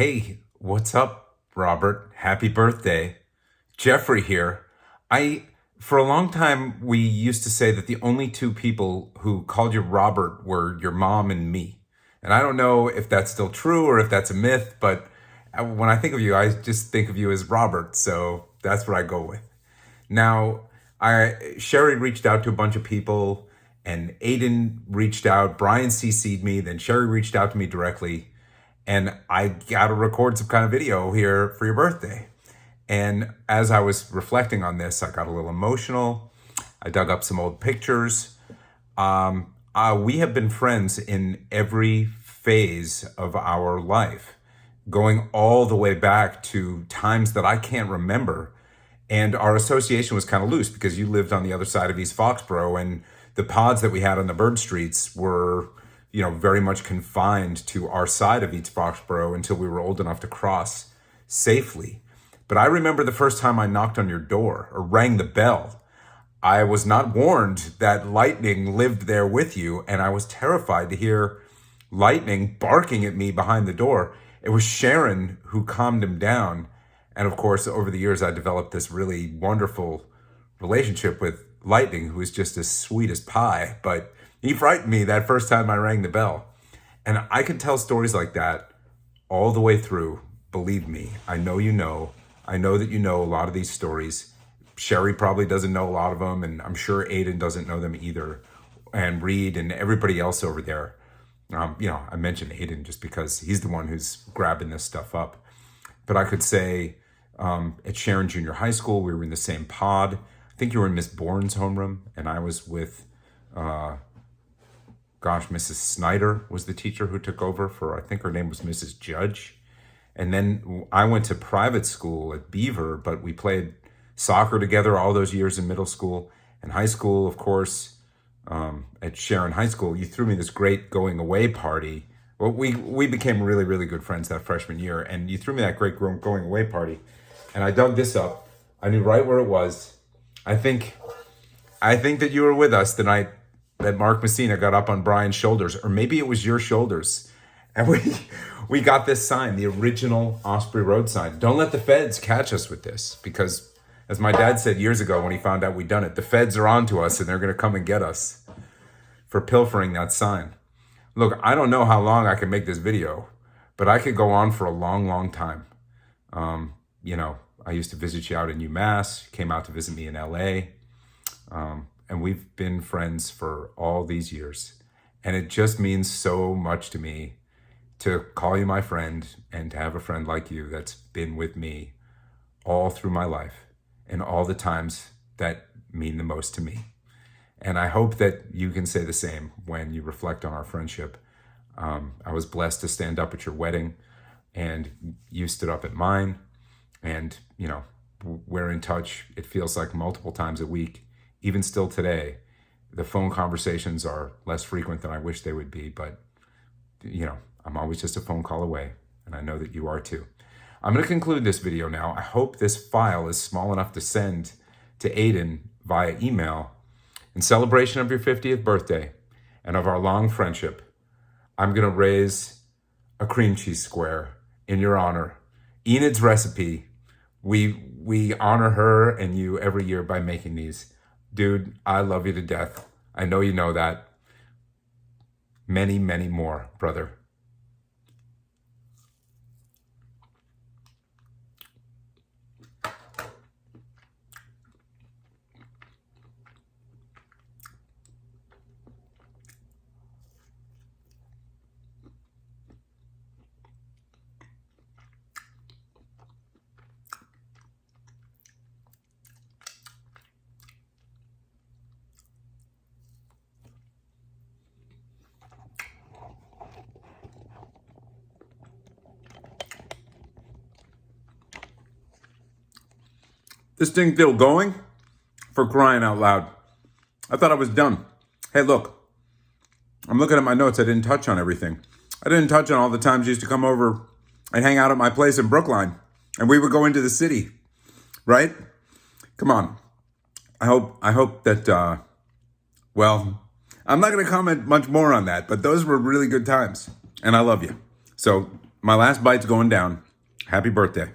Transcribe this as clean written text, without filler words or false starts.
Hey, what's up, Robert? Happy birthday. Jeffrey here. For a long time, we used to say that the only two people who called you Robert were your mom and me. And I don't know if that's still true or if that's a myth, but when I think of you, I just think of you as Robert. So that's what I go with. Now, Sherry reached out to a bunch of people, and Aiden reached out. Brian CC'd me, then Sherry reached out to me directly, and I got to record some kind of video here for your birthday. And as I was reflecting on this, I got a little emotional. I dug up some old pictures. We have been friends in every phase of our life, going all the way back to times that I can't remember. And our association was kind of loose because you lived on the other side of East Foxborough, and the pods that we had on the bird streets were, very much confined to our side of East Foxborough until we were old enough to cross safely. But I remember the first time I knocked on your door or rang the bell. I was not warned that Lightning lived there with you, and I was terrified to hear Lightning barking at me behind the door. It was Sharon who calmed him down. And of course, over the years, I developed this really wonderful relationship with Lightning, who was just as sweet as pie. But he frightened me that first time I rang the bell. And I could tell stories like that all the way through. Believe me, I know you know. I know that you know a lot of these stories. Sherry probably doesn't know a lot of them, and I'm sure Aiden doesn't know them either. And Reed and everybody else over there. I mentioned Aiden just because he's the one who's grabbing this stuff up. But I could say at Sharon Junior High School, we were in the same pod. I think you were in Miss Bourne's homeroom, and I was with, Mrs. Snyder was the teacher who took over for, I think her name was Mrs. Judge. And then I went to private school at Beaver, but we played soccer together all those years in middle school and high school, of course. At Sharon High School, you threw me this great going away party. Well, we became really, really good friends that freshman year, and you threw me that great going away party. And I dug this up. I knew right where it was. I think that you were with us the night that Mark Messina got up on Brian's shoulders, or maybe it was your shoulders. And we got this sign, the original Osprey Road sign. Don't let the feds catch us with this, because as my dad said years ago when he found out we'd done it, the feds are onto us and they're going to come and get us for pilfering that sign. Look, I don't know how long I can make this video, but I could go on for a long, long time. I used to visit you out in UMass, you came out to visit me in LA, and we've been friends for all these years. And it just means so much to me to call you my friend and to have a friend like you that's been with me all through my life and all the times that mean the most to me. And I hope that you can say the same when you reflect on our friendship. I was blessed to stand up at your wedding, and you stood up at mine. And, we're in touch. It feels like multiple times a week. Even still today, the phone conversations are less frequent than I wish they would be. But, I'm always just a phone call away. And I know that you are too. I'm going to conclude this video now. I hope this file is small enough to send to Aiden via email. In celebration of your 50th birthday and of our long friendship, I'm going to raise a cream cheese square in your honor. Enid's recipe. We honor her and you every year by making these. Dude, I love you to death. I know you know that. Many, many more, brother. This thing still going? For crying out loud. I thought I was done. Hey, look. I'm looking at my notes. I didn't touch on everything. I didn't touch on all the times you used to come over and hang out at my place in Brookline. And we would go into the city. Right? Come on. I hope that, I'm not going to comment much more on that. But those were really good times. And I love you. So My last bite's going down. Happy birthday.